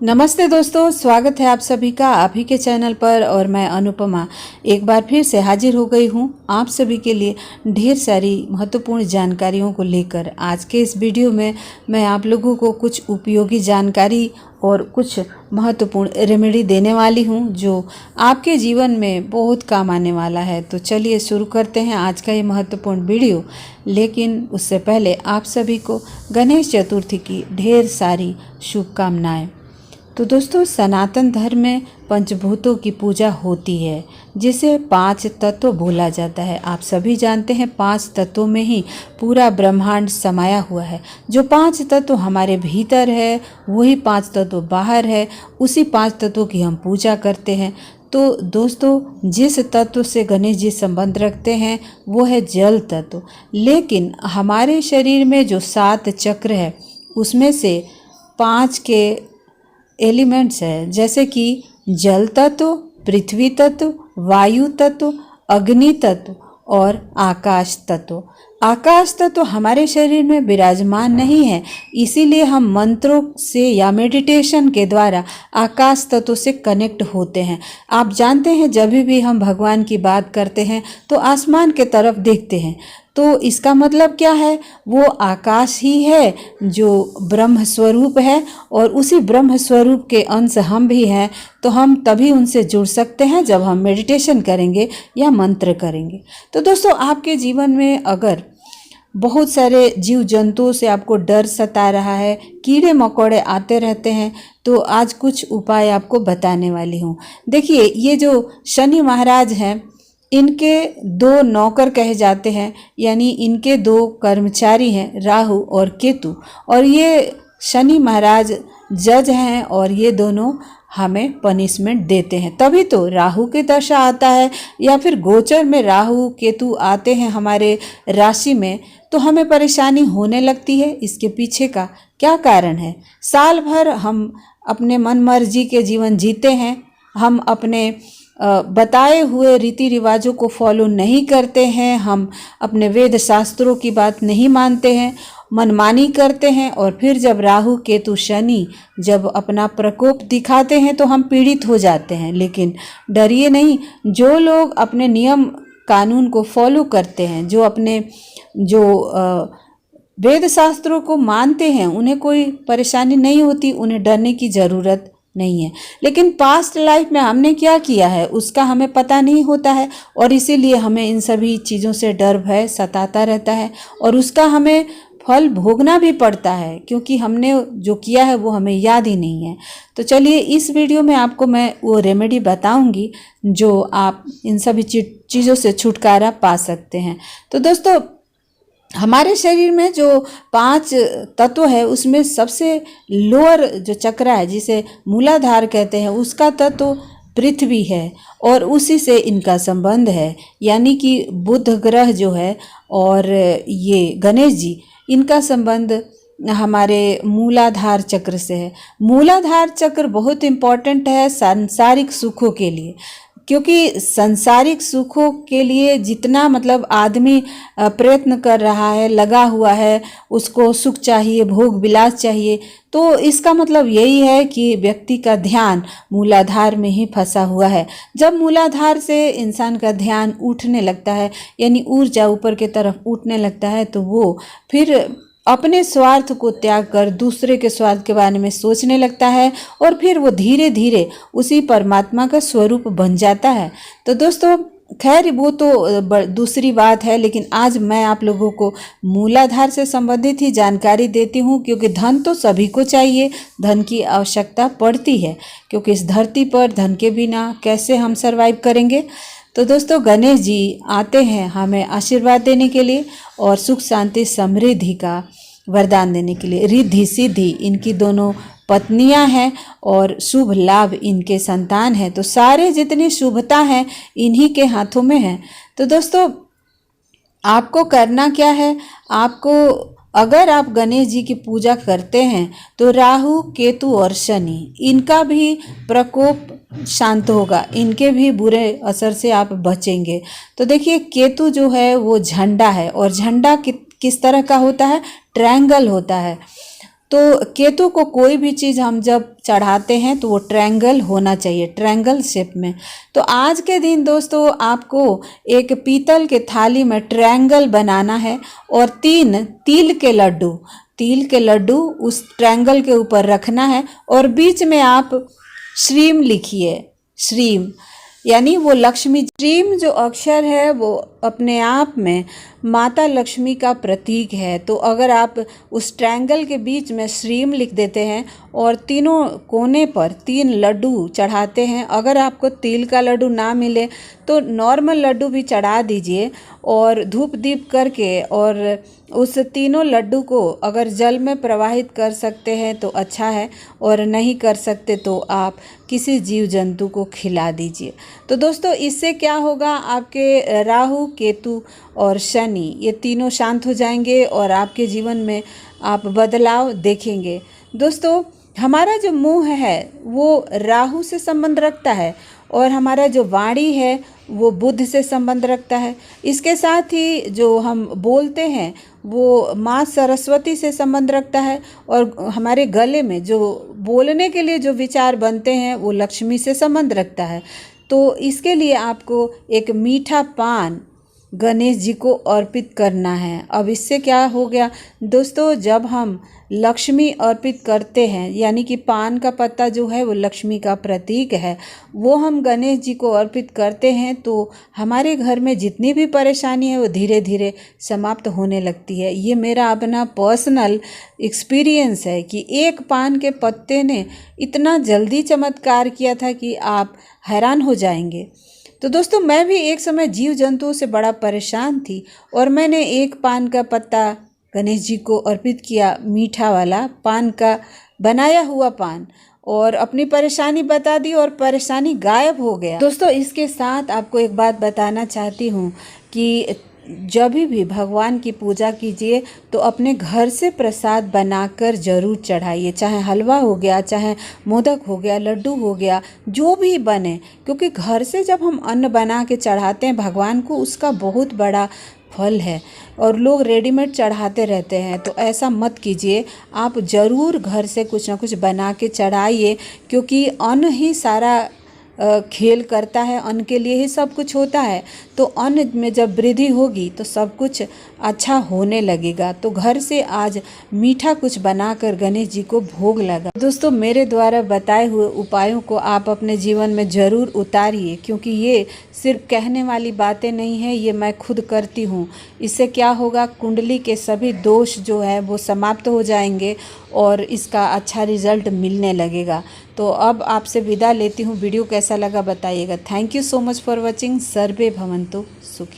नमस्ते दोस्तों, स्वागत है आप सभी का आप ही के चैनल पर। और मैं अनुपमा एक बार फिर से हाजिर हो गई हूँ आप सभी के लिए ढेर सारी महत्वपूर्ण जानकारियों को लेकर। आज के इस वीडियो में मैं आप लोगों को कुछ उपयोगी जानकारी और कुछ महत्वपूर्ण रेमेडी देने वाली हूँ जो आपके जीवन में बहुत काम आने वाला है। तो चलिए शुरू करते हैं आज का ये महत्वपूर्ण वीडियो। लेकिन उससे पहले आप सभी को गणेश चतुर्थी की ढेर सारी शुभकामनाएं। तो दोस्तों, सनातन धर्म में पंचभूतों की पूजा होती है जिसे 5 तत्व बोला जाता है। आप सभी जानते हैं 5 तत्वों में ही पूरा ब्रह्मांड समाया हुआ है। जो 5 तत्व हमारे भीतर है वही 5 तत्व बाहर है, उसी 5 तत्वों की हम पूजा करते हैं। तो दोस्तों, जिस तत्व से गणेश जी संबंध रखते हैं वो है जल तत्व। लेकिन हमारे शरीर में जो 7 चक्र है उसमें से 5 के एलिमेंट्स है, जैसे कि जल तत्व, पृथ्वी तत्व, वायु तत्व, अग्नि तत्व और आकाश तत्व। आकाश तत्व हमारे शरीर में विराजमान नहीं है, इसीलिए हम मंत्रों से या मेडिटेशन के द्वारा आकाश तत्व से कनेक्ट होते हैं। आप जानते हैं जब भी हम भगवान की बात करते हैं तो आसमान के तरफ देखते हैं, तो इसका मतलब क्या है? वो आकाश ही है जो ब्रह्म स्वरूप है और उसी ब्रह्म स्वरूप के अंश हम भी हैं। तो हम तभी उनसे जुड़ सकते हैं जब हम मेडिटेशन करेंगे या मंत्र करेंगे। तो दोस्तों, आपके जीवन में अगर बहुत सारे जीव जंतुओं से आपको डर सता रहा है, कीड़े मकोड़े आते रहते हैं, तो आज कुछ उपाय आपको बताने वाली हूँ। देखिए, ये जो शनि महाराज हैं इनके 2 नौकर कहे जाते हैं, यानी इनके 2 कर्मचारी हैं, राहु और केतु। और ये शनि महाराज जज हैं और ये दोनों हमें पनिशमेंट देते हैं। तभी तो राहु की दशा आता है या फिर गोचर में राहु केतु आते हैं हमारे राशि में, तो हमें परेशानी होने लगती है। इसके पीछे का क्या कारण है? साल भर हम अपने मन मर्जी के जीवन जीते हैं, हम अपने बताए हुए रीति रिवाजों को फॉलो नहीं करते हैं, हम अपने वेद शास्त्रों की बात नहीं मानते हैं, मनमानी करते हैं। और फिर जब राहु केतु शनि जब अपना प्रकोप दिखाते हैं तो हम पीड़ित हो जाते हैं। लेकिन डरिए नहीं, जो लोग अपने नियम कानून को फॉलो करते हैं, जो अपने वेद शास्त्रों को मानते हैं, उन्हें कोई परेशानी नहीं होती, उन्हें डरने की ज़रूरत नहीं है। लेकिन पास्ट लाइफ में हमने क्या किया है उसका हमें पता नहीं होता है और इसीलिए हमें इन सभी चीज़ों से डर भय सताता रहता है और उसका हमें फल भोगना भी पड़ता है, क्योंकि हमने जो किया है वो हमें याद ही नहीं है। तो चलिए, इस वीडियो में आपको मैं वो रेमेडी बताऊंगी जो आप इन सभी चीज़ों से छुटकारा पा सकते हैं। तो दोस्तों, हमारे शरीर में जो 5 तत्व है उसमें सबसे लोअर जो चक्र है जिसे मूलाधार कहते हैं उसका तत्व पृथ्वी है और उसी से इनका संबंध है। यानी कि बुध ग्रह जो है और ये गणेश जी, इनका संबंध हमारे मूलाधार चक्र से है। मूलाधार चक्र बहुत इम्पॉर्टेंट है सांसारिक सुखों के लिए, क्योंकि सांसारिक सुखों के लिए जितना आदमी प्रयत्न कर रहा है, लगा हुआ है, उसको सुख चाहिए, भोग विलास चाहिए, तो इसका मतलब यही है कि व्यक्ति का ध्यान मूलाधार में ही फंसा हुआ है। जब मूलाधार से इंसान का ध्यान उठने लगता है, यानी ऊर्जा ऊपर की तरफ उठने लगता है, तो वो फिर अपने स्वार्थ को त्याग कर दूसरे के स्वार्थ के बारे में सोचने लगता है और फिर वो धीरे धीरे उसी परमात्मा का स्वरूप बन जाता है। तो दोस्तों, खैर वो तो दूसरी बात है, लेकिन आज मैं आप लोगों को मूलाधार से संबंधित ही जानकारी देती हूँ, क्योंकि धन तो सभी को चाहिए, धन की आवश्यकता पड़ती है, क्योंकि इस धरती पर धन के बिना कैसे हम सरवाइव करेंगे। तो दोस्तों, गणेश जी आते हैं हमें आशीर्वाद देने के लिए और सुख शांति समृद्धि का वरदान देने के लिए। रिद्धि सिद्धि इनकी दोनों पत्नियां हैं और शुभ लाभ इनके संतान हैं। तो सारे जितनी शुभता है इन्हीं के हाथों में है। तो दोस्तों, आपको करना क्या है? आपको, अगर आप गणेश जी की पूजा करते हैं तो राहु केतु और शनि इनका भी प्रकोप शांत होगा, इनके भी बुरे असर से आप बचेंगे। तो देखिए, केतु जो है वो झंडा है और झंडा किस तरह का होता है? ट्रायंगल होता है। तो केतु को कोई भी चीज़ हम जब चढ़ाते हैं तो वो ट्रायंगल होना चाहिए, ट्रायंगल शेप में। तो आज के दिन दोस्तों आपको एक पीतल के थाली में ट्रायंगल बनाना है और 3 तिल के लड्डू उस ट्रायंगल के ऊपर रखना है और बीच में आप श्रीम लिखिए। श्रीम यानी वो लक्ष्मी, श्रीम जो अक्षर है वो अपने आप में माता लक्ष्मी का प्रतीक है। तो अगर आप उस ट्रायंगल के बीच में श्रीम लिख देते हैं और तीनों कोने पर 3 लड्डू चढ़ाते हैं, अगर आपको तिल का लड्डू ना मिले तो नॉर्मल लड्डू भी चढ़ा दीजिए और धूप दीप करके, और उस तीनों लड्डू को अगर जल में प्रवाहित कर सकते हैं तो अच्छा है, और नहीं कर सकते तो आप किसी जीव जंतु को खिला दीजिए। तो दोस्तों इससे क्या होगा, आपके राहु, केतु और शनि ये तीनों शांत हो जाएंगे और आपके जीवन में आप बदलाव देखेंगे। दोस्तों हमारा जो मुंह है वो राहु से संबंध रखता है और हमारा जो वाणी है वो बुध से संबंध रखता है। इसके साथ ही जो हम बोलते हैं वो माँ सरस्वती से संबंध रखता है और हमारे गले में जो बोलने के लिए जो विचार बनते हैं वो लक्ष्मी से संबंध रखता है। तो इसके लिए आपको एक मीठा पान गणेश जी को अर्पित करना है। अब इससे क्या हो गया दोस्तों, जब हम लक्ष्मी अर्पित करते हैं यानी कि पान का पत्ता जो है वो लक्ष्मी का प्रतीक है, वो हम गणेश जी को अर्पित करते हैं तो हमारे घर में जितनी भी परेशानी है वो धीरे धीरे समाप्त होने लगती है। ये मेरा अपना पर्सनल एक्सपीरियंस है कि एक पान के पत्ते ने इतना जल्दी चमत्कार किया था कि आप हैरान हो जाएंगे। तो दोस्तों मैं भी एक समय जीव जंतुओं से बड़ा परेशान थी और मैंने एक पान का पत्ता गणेश जी को अर्पित किया, मीठा वाला पान का बनाया हुआ पान, और अपनी परेशानी बता दी और परेशानी गायब हो गया। दोस्तों इसके साथ आपको एक बात बताना चाहती हूँ कि जब भी भगवान की पूजा कीजिए तो अपने घर से प्रसाद बनाकर ज़रूर चढ़ाइए, चाहे हलवा हो गया, चाहे मोदक हो गया, लड्डू हो गया, जो भी बने, क्योंकि घर से जब हम अन्न बना के चढ़ाते हैं भगवान को उसका बहुत बड़ा फल है। और लोग रेडीमेड चढ़ाते रहते हैं, तो ऐसा मत कीजिए, आप ज़रूर घर से कुछ ना कुछ बना के चढ़ाइए, क्योंकि अन्न ही सारा खेल करता है, अन्न के लिए ही सब कुछ होता है। तो अन्न में जब वृद्धि होगी तो सब कुछ अच्छा होने लगेगा। तो घर से आज मीठा कुछ बनाकर गणेश जी को भोग लगा। दोस्तों मेरे द्वारा बताए हुए उपायों को आप अपने जीवन में ज़रूर उतारिए, क्योंकि ये सिर्फ कहने वाली बातें नहीं है, ये मैं खुद करती हूँ। इससे क्या होगा, कुंडली के सभी दोष जो है वो समाप्त हो जाएंगे और इसका अच्छा रिजल्ट मिलने लगेगा। तो अब आपसे विदा लेती हूँ। वीडियो कैसा लगा बताइएगा। Thank you so much for watching. सर्वे भवन्तु सुखी।